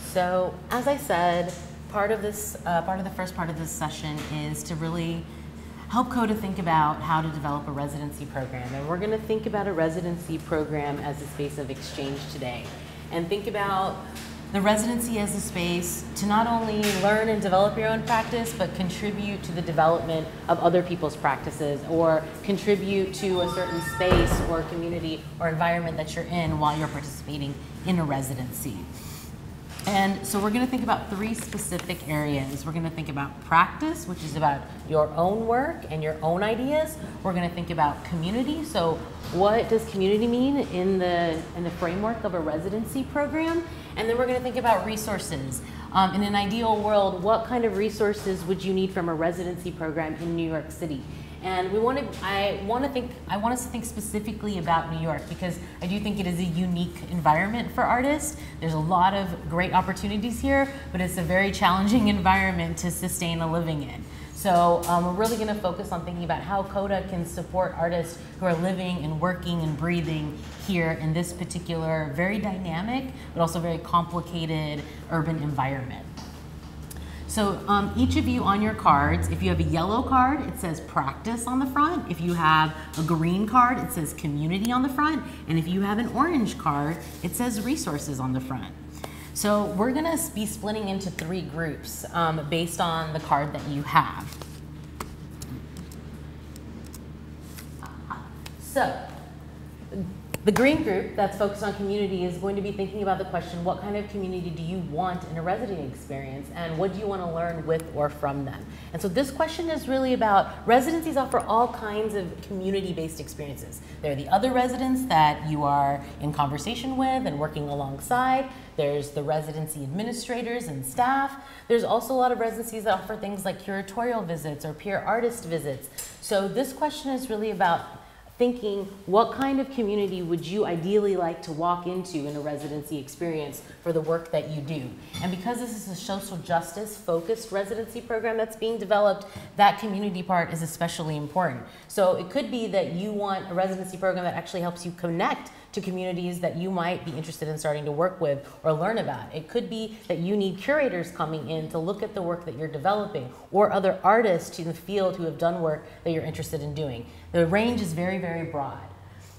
So, as I said, part of the first part of this session is to really help CODA think about how to develop a residency program. And we're going to think about a residency program as a space of exchange today. And think about the residency as a space to not only learn and develop your own practice, but contribute to the development of other people's practices, or contribute to a certain space or community or environment that you're in while you're participating in a residency. And so we're going to think about three specific areas. We're going to think about practice, which is about your own work and your own ideas. We're going to think about community. So what does community mean in the framework of a residency program? And then we're going to think about resources. In an ideal world, what kind of resources would you need from a residency program in New York City? And I want us to think specifically about New York, because I do think it is a unique environment for artists. There's a lot of great opportunities here, but it's a very challenging environment to sustain a living in. So we're really going to focus on thinking about how CODA can support artists who are living and working and breathing here in this particular very dynamic, but also very complicated urban environment. So each of you on your cards, if you have a yellow card, it says practice on the front. If you have a green card, it says community on the front. And if you have an orange card, it says resources on the front. So we're gonna be splitting into three groups based on the card that you have. So the green group that's focused on community is going to be thinking about the question, what kind of community do you want in a residency experience, and what do you want to learn with or from them? And so this question is really about, residencies offer all kinds of community-based experiences. There are the other residents that you are in conversation with and working alongside. There's the residency administrators and staff. There's also a lot of residencies that offer things like curatorial visits or peer artist visits. So this question is really about thinking, what kind of community would you ideally like to walk into in a residency experience for the work that you do? And because this is a social justice focused residency program that's being developed, that community part is especially important. So it could be that you want a residency program that actually helps you connect to communities that you might be interested in starting to work with or learn about. It could be that you need curators coming in to look at the work that you're developing, or other artists in the field who have done work that you're interested in doing. The range is very, very broad.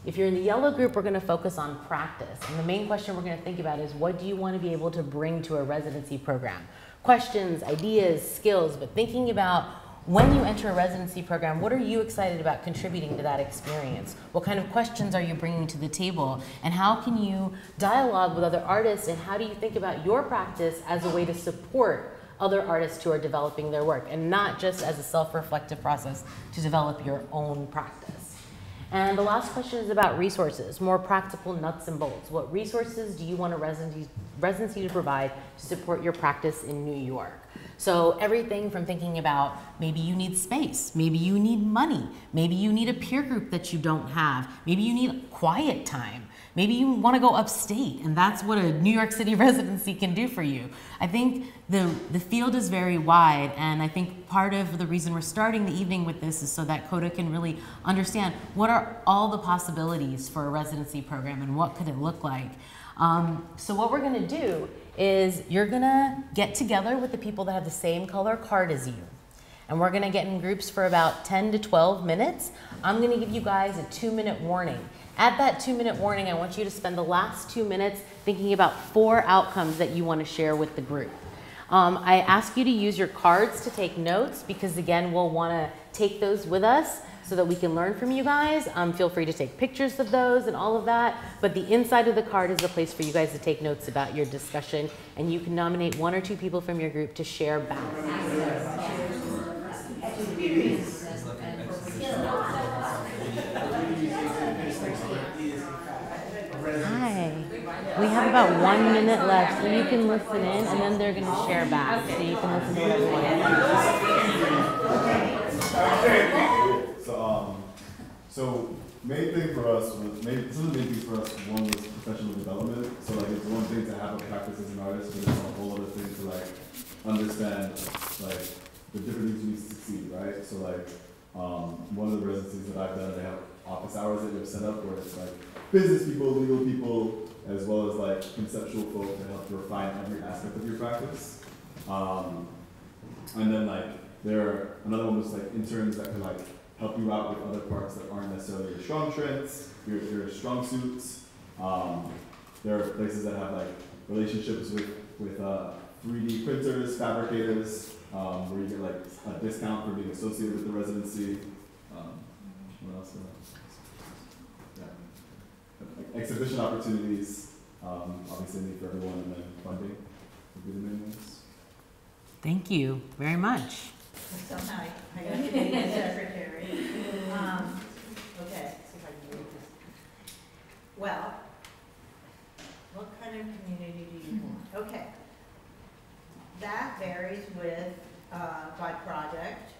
If you're in the yellow group, we're going to focus on practice. And the main question we're going to think about is, what do you want to be able to bring to a residency program? Questions, ideas, skills, but thinking about, when you enter a residency program, what are you excited about contributing to that experience? What kind of questions are you bringing to the table? And how can you dialogue with other artists, and how do you think about your practice as a way to support other artists who are developing their work, and not just as a self-reflective process to develop your own practice? And the last question is about resources, more practical nuts and bolts. What resources do you want a residency to provide to support your practice in New York? So everything from thinking about, maybe you need space, maybe you need money, maybe you need a peer group that you don't have, maybe you need quiet time, maybe you want to go upstate, and that's what a New York City residency can do for you. I think the field is very wide, and I think part of the reason we're starting the evening with this is so that CODA can really understand what are all the possibilities for a residency program and what could it look like. So what we're going to do is, you're going to get together with the people that have the same color card as you. And we're going to get in groups for about 10 to 12 minutes. I'm going to give you guys a 2-minute warning. At that 2-minute warning, I want you to spend the last 2 minutes thinking about 4 outcomes that you want to share with the group. I ask you to use your cards to take notes, because again, we'll want to take those with us so that we can learn from you guys. Feel free to take pictures of those and all of that, but the inside of the card is a place for you guys to take notes about your discussion, and you can nominate 1 or 2 people from your group to share back. Hi. We have about 1 minute left, so you can listen in, and then they're going to share back, so you can listen to whatever you want. So main thing for us was, some of the main things for us, one was professional development. So like, it's one thing to have a practice as an artist, but it's a whole other thing to like understand like the different things you need to succeed, right? So like, one of the residencies that I've done, they have office hours that they've set up where it's like business people, legal people, as well as like conceptual folk to help refine every aspect of your practice. And then like another one was like interns that can like help you out with other parts that aren't necessarily your strong strengths, your strong suits. There are places that have like relationships with 3D printers, fabricators, where you get like a discount for being associated with the residency. What else? Yeah. Like exhibition opportunities, obviously need for everyone, and then funding would be the main ones. Thank you very much. Somehow I got to be the secretary. Okay, see if I can read this. Well, what kind of community do you want? Okay. That varies with, by project,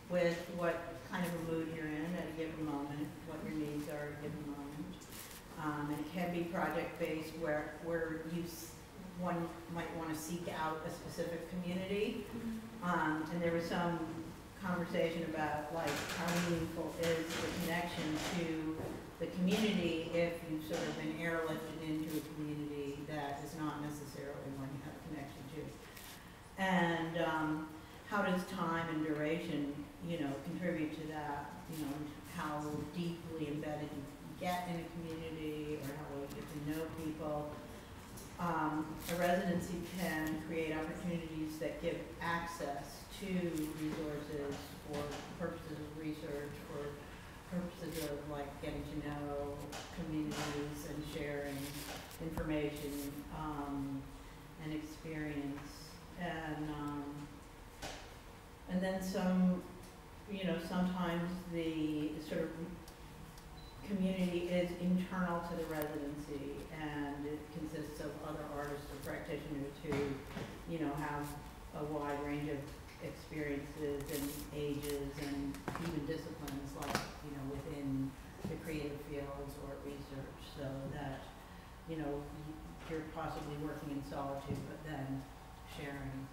with what kind of a mood you're in at a given moment, what your needs are at a given moment. And it can be project-based where one might want to seek out a specific community. And there was some conversation about like how meaningful is the connection to the community if you've sort of been airlifted into a community that is not necessarily one you have a connection to. And how does time and duration, contribute to that? How deeply embedded you get in a community, or how well you get to know people. A residency can create opportunities that give access to resources for purposes of research, for purposes of like getting to know communities and sharing information and experience, and then sometimes the sort of community is internal to the residency, and it consists of other artists or practitioners who, have a wide range of experiences and ages and even disciplines like, within the creative fields or research, so that, you're possibly working in solitude, but then sharing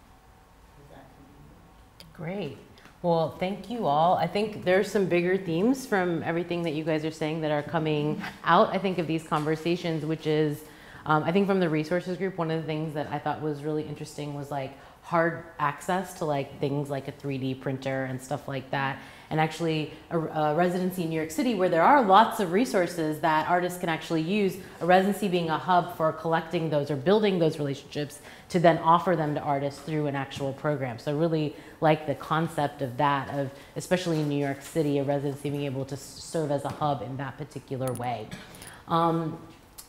with that community. Great. Well, thank you all. I think there's some bigger themes from everything that you guys are saying that are coming out, I think, of these conversations, which is, I think from the resources group, one of the things that I thought was really interesting was like hard access to like things like a 3D printer and stuff like that. And actually a residency in New York City where there are lots of resources that artists can actually use, a residency being a hub for collecting those or building those relationships to then offer them to artists through an actual program. So I really like the concept of that, of especially in New York City, a residency being able to serve as a hub in that particular way.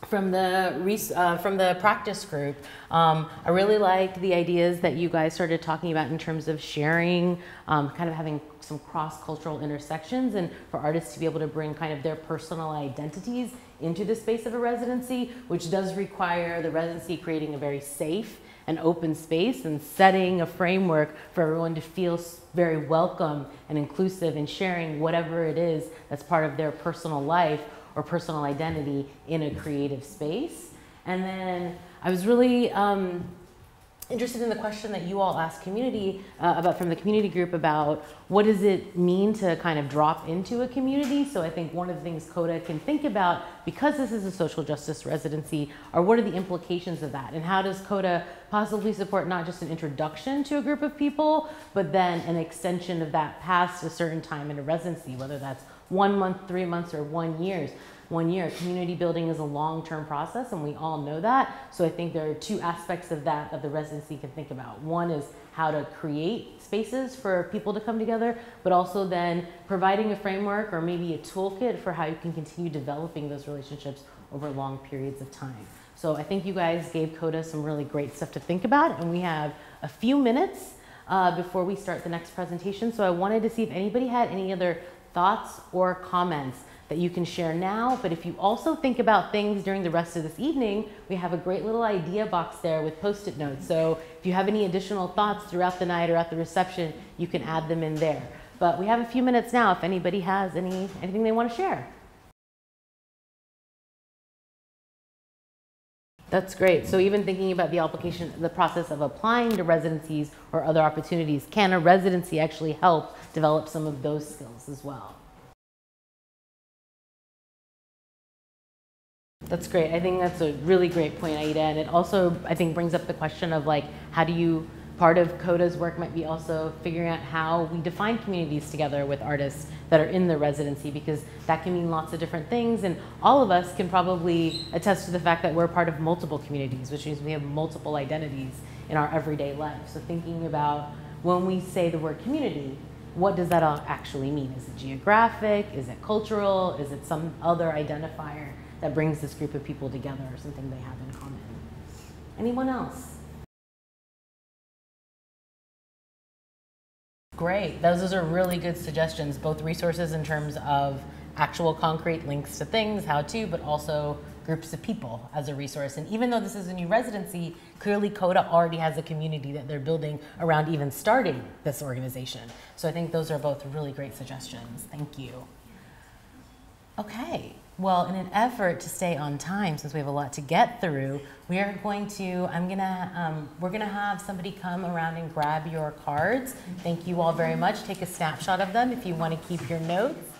From the practice group, I really liked the ideas that you guys started talking about in terms of sharing, kind of having some cross-cultural intersections, and for artists to be able to bring kind of their personal identities into the space of a residency, which does require the residency creating a very safe and open space and setting a framework for everyone to feel very welcome and inclusive in sharing whatever it is that's part of their personal life or personal identity in a creative space. And then I was really interested in the question that you all asked community from the community group about what does it mean to kind of drop into a community. So I think one of the things CODA can think about, because this is a social justice residency, are what are the implications of that, and how does CODA possibly support not just an introduction to a group of people, but then an extension of that past a certain time in a residency, whether that's 1 month, 3 months, or 1 year. Community building is a long-term process, and we all know that. So I think there are two aspects of that that the residency can think about. One is how to create spaces for people to come together, but also then providing a framework or maybe a toolkit for how you can continue developing those relationships over long periods of time. So I think you guys gave CODA some really great stuff to think about, and we have a few minutes before we start the next presentation. So I wanted to see if anybody had any other thoughts or comments that you can share now. But if you also think about things during the rest of this evening, we have a great little idea box there with Post-it notes. So if you have any additional thoughts throughout the night or at the reception, you can add them in there. But we have a few minutes now if anybody has anything they want to share. That's great. So even thinking about the application, the process of applying to residencies or other opportunities, can a residency actually help develop some of those skills as well? That's great. I think that's a really great point, Aida. And it also, I think, brings up the question of like, how do you, part of CODA's work might be also figuring out how we define communities together with artists that are in the residency, because that can mean lots of different things. And all of us can probably attest to the fact that we're part of multiple communities, which means we have multiple identities in our everyday life. So thinking about when we say the word community, what does that actually mean? Is it geographic? Is it cultural? Is it some other identifier that brings this group of people together, or something they have in common? Anyone else? Great, those are really good suggestions, both resources in terms of actual concrete links to things, how to, but also groups of people as a resource. And even though this is a new residency, clearly CODA already has a community that they're building around even starting this organization. So I think those are both really great suggestions. Thank you. Okay, well, in an effort to stay on time, since we have a lot to get through, we are going to, we're gonna have somebody come around and grab your cards. Thank you all very much. Take a snapshot of them if you want to keep your notes.